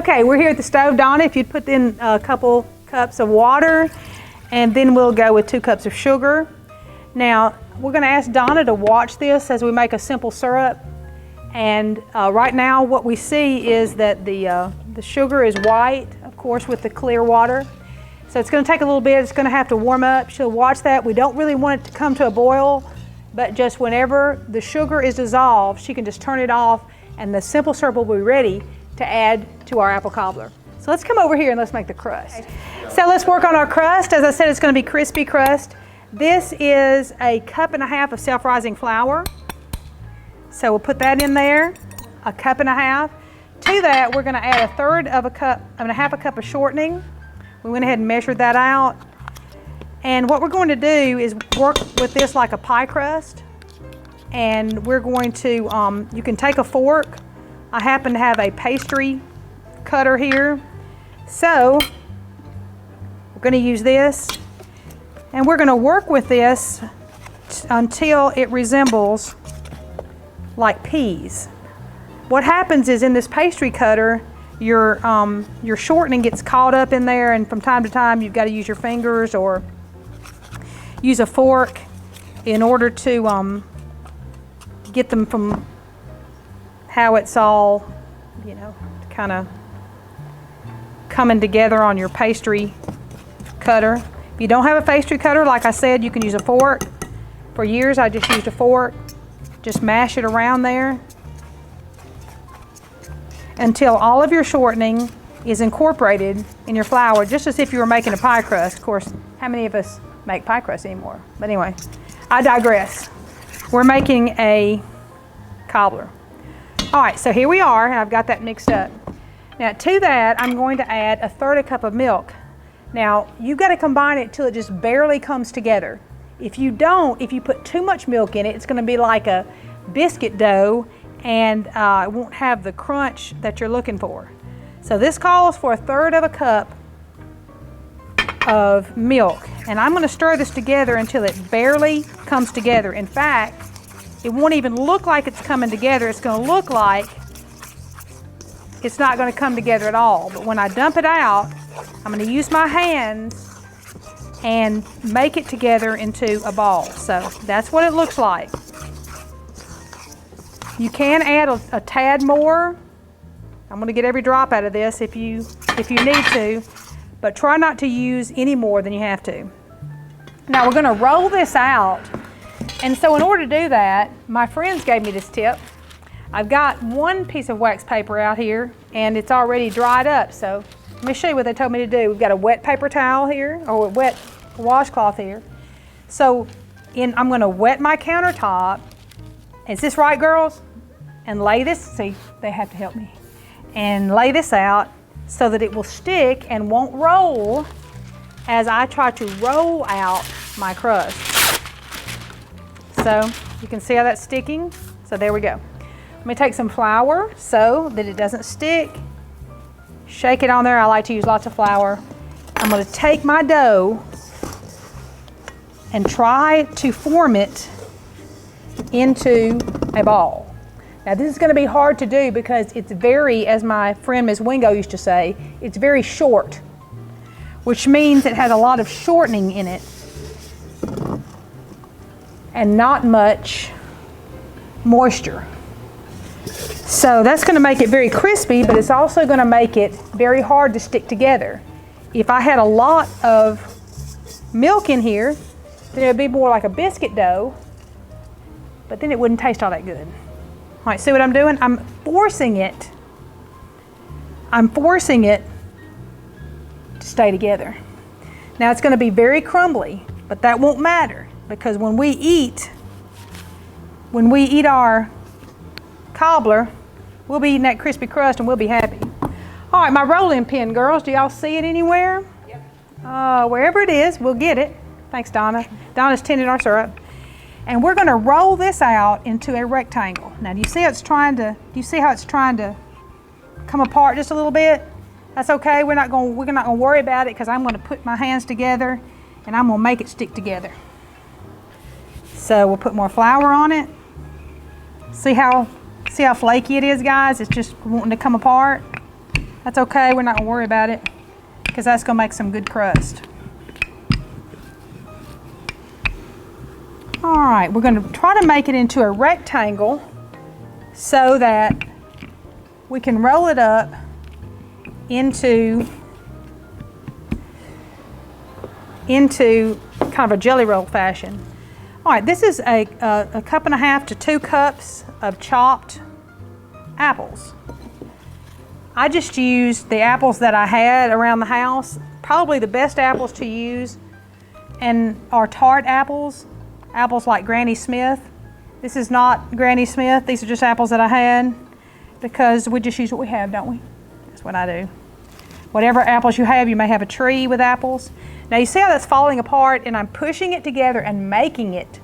Okay, we're here at the stove. Donna, if you'd put in a couple cups of water, and then we'll go with 2 cups of sugar. Now, we're going to ask Donna to watch this as we make a simple syrup. And right now what we see is that the sugar is white, of course, with the clear water. So it's going to take a little bit. It's going to have to warm up. She'll watch that. We don't really want it to come to a boil, but just whenever the sugar is dissolved, she can just turn it off and the simple syrup will be ready to add to our apple cobbler. So let's come over here and let's make the crust. Okay. So let's work on our crust. As I said, it's going to be crispy crust. This is a 1.5 cups of self-rising flour. So we'll put that in there, 1.5 cups. To that, we're going to add 1/3 cup of shortening. We went ahead and measured that out. And what we're going to do is work with this like a pie crust. And we're going to, you can take a fork. I happen to have a pastry cutter here. So we're going to use this. And we're going to work with this until it resembles like peas. What happens is in this pastry cutter, your shortening gets caught up in there, and from time to time you've got to use your fingers or use a fork in order to get them from how it's all, you know, kind of coming together on your pastry cutter. If you don't have a pastry cutter, like I said, you can use a fork. For years I just used a fork. Just mash it around there until all of your shortening is incorporated in your flour, just as if you were making a pie crust. Of course, how many of us make pie crust anymore? But anyway, I digress. We're making a cobbler. All right, so here we are, and I've got that mixed up. Now to that, I'm going to add 1/3 cup of milk. Now, you've got to combine it till it just barely comes together. If you don't, if you put too much milk in it, it's going to be like a biscuit dough, and it won't have the crunch that you're looking for. So this calls for 1/3 cup of milk, and I'm going to stir this together until it barely comes together. In fact, it won't even look like it's coming together. It's going to look like it's not going to come together at all. But when I dump it out, I'm going to use my hands and make it together into a ball. So that's what it looks like. You can add a tad more. I'm going to get every drop out of this if you need to, but try not to use any more than you have to. Now we're going to roll this out, and so in order to do that, my friends gave me this tip. I've got one piece of wax paper out here, and it's already dried up. So let me show you what they told me to do. We've got a wet paper towel here, or a wet washcloth here. So I'm going to wet my countertop. Is this right, girls? And lay this, see, they have to help me. And lay this out so that it will stick and won't roll as I try to roll out my crust. So you can see how that's sticking. So there we go. Let me take some flour so that it doesn't stick. Shake it on there. I like to use lots of flour. I'm going to take my dough and try to form it into a ball. Now this is going to be hard to do because it's very, as my friend Ms. Wingo used to say, it's very short, which means it has a lot of shortening in it and not much moisture. So that's going to make it very crispy, but it's also going to make it very hard to stick together. If I had a lot of milk in here, then it would be more like a biscuit dough, but then it wouldn't taste all that good. All right, see what I'm doing? I'm forcing it to stay together. Now it's going to be very crumbly, but that won't matter because when we eat our cobbler, we'll be eating that crispy crust and we'll be happy. All right, my rolling pin, girls, do y'all see it anywhere? Yep. Wherever it is, we'll get it. Thanks, Donna. Donna's tending our syrup. And we're going to roll this out into a rectangle. Now, do you see how it's trying to come apart just a little bit? That's okay. We're not going to worry about it because I'm going to put my hands together and I'm going to make it stick together. So we'll put more flour on it. See how flaky it is, guys? It's just wanting to come apart. That's okay, we're not gonna worry about it because that's gonna make some good crust. All right, we're gonna try to make it into a rectangle so that we can roll it up into kind of a jelly roll fashion. All right, this is a 1.5 cups to 2 cups of chopped apples. I just used the apples that I had around the house. Probably the best apples to use and are tart apples, apples like Granny Smith. This is not Granny Smith, these are just apples that I had because we just use what we have, don't we? That's what I do. Whatever apples you have, you may have a tree with apples. Now you see how that's falling apart, and I'm pushing it together and making it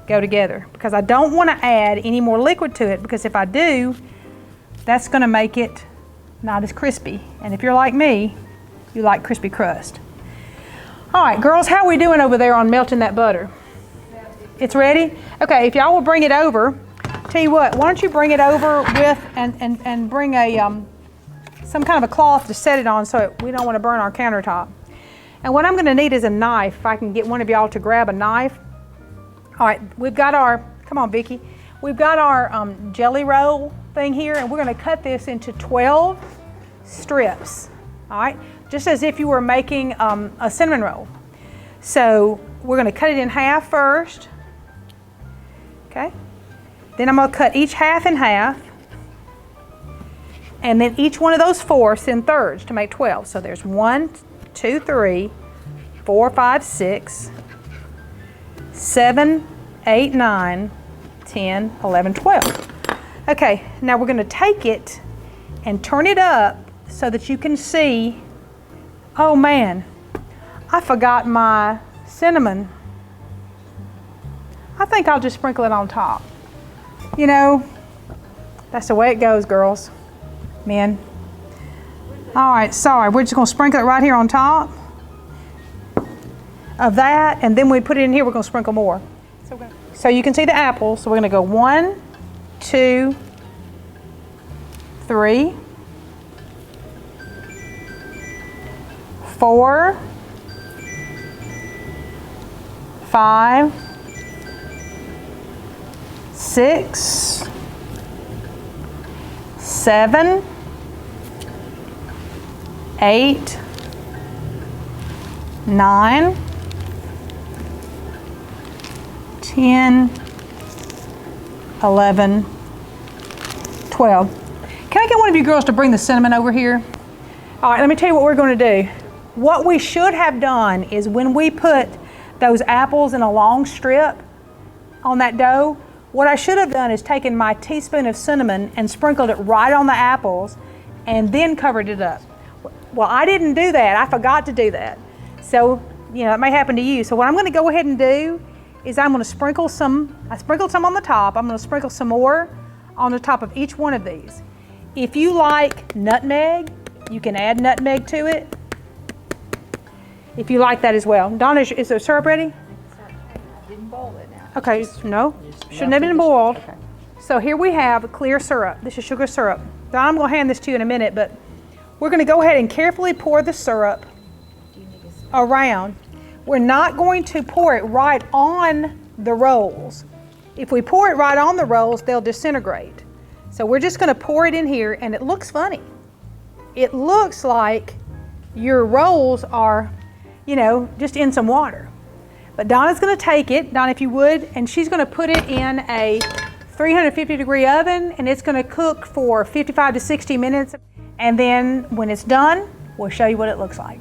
go together because I don't want to add any more liquid to it, because if I do, that's going to make it not as crispy. And if you're like me, you like crispy crust. All right, girls, how are we doing over there on melting that butter? It's ready? Okay, if y'all will bring it over, tell you what, why don't you bring it over with and bring a some kind of a cloth to set it on so we don't want to burn our countertop. And what I'm going to need is a knife. If I can get one of y'all to grab a knife. All right, we've got our, come on Vicki, we've got our jelly roll thing here, and we're going to cut this into 12 strips. All right, just as if you were making a cinnamon roll. So we're going to cut it in half first. Okay, then I'm going to cut each half in half, and then each one of those fourths in thirds to make 12. So there's 1, 2, 3, 4, 5, 6, 7, 8, 9, 10, 11, 12. Okay, now we're going to take it and turn it up so that you can see, oh man, I forgot my cinnamon. I think I'll just sprinkle it on top. You know, that's the way it goes, girls, men. All right, sorry, we're just gonna sprinkle it right here on top of that, and then we put it in here, we're gonna sprinkle more. So you can see the apples, so we're gonna go 1, 2, 3, 4, 5, 6, 7, 8, 9, 10, 11, 12. Can I get one of you girls to bring the cinnamon over here? All right, let me tell you what we're going to do. What we should have done is when we put those apples in a long strip on that dough, what I should have done is taken my teaspoon of cinnamon and sprinkled it right on the apples and then covered it up. Well, I didn't do that. I forgot to do that. So, you know, it may happen to you. So what I'm going to go ahead and do is I'm going to sprinkle some, I sprinkled some on the top. I'm going to sprinkle some more on the top of each one of these. If you like nutmeg, you can add nutmeg to it. If you like that as well. Donna, is the syrup ready? I didn't boil it now. Okay, no, shouldn't have been boiled. Okay. So here we have clear syrup. This is sugar syrup. Donna, I'm going to hand this to you in a minute, but we're going to go ahead and carefully pour the syrup around. We're not going to pour it right on the rolls. If we pour it right on the rolls, they'll disintegrate. So we're just going to pour it in here, and it looks funny. It looks like your rolls are, you know, just in some water. But Donna's going to take it, Donna, if you would, and she's going to put it in a 350-degree oven, and it's going to cook for 55 to 60 minutes. And then when it's done, we'll show you what it looks like.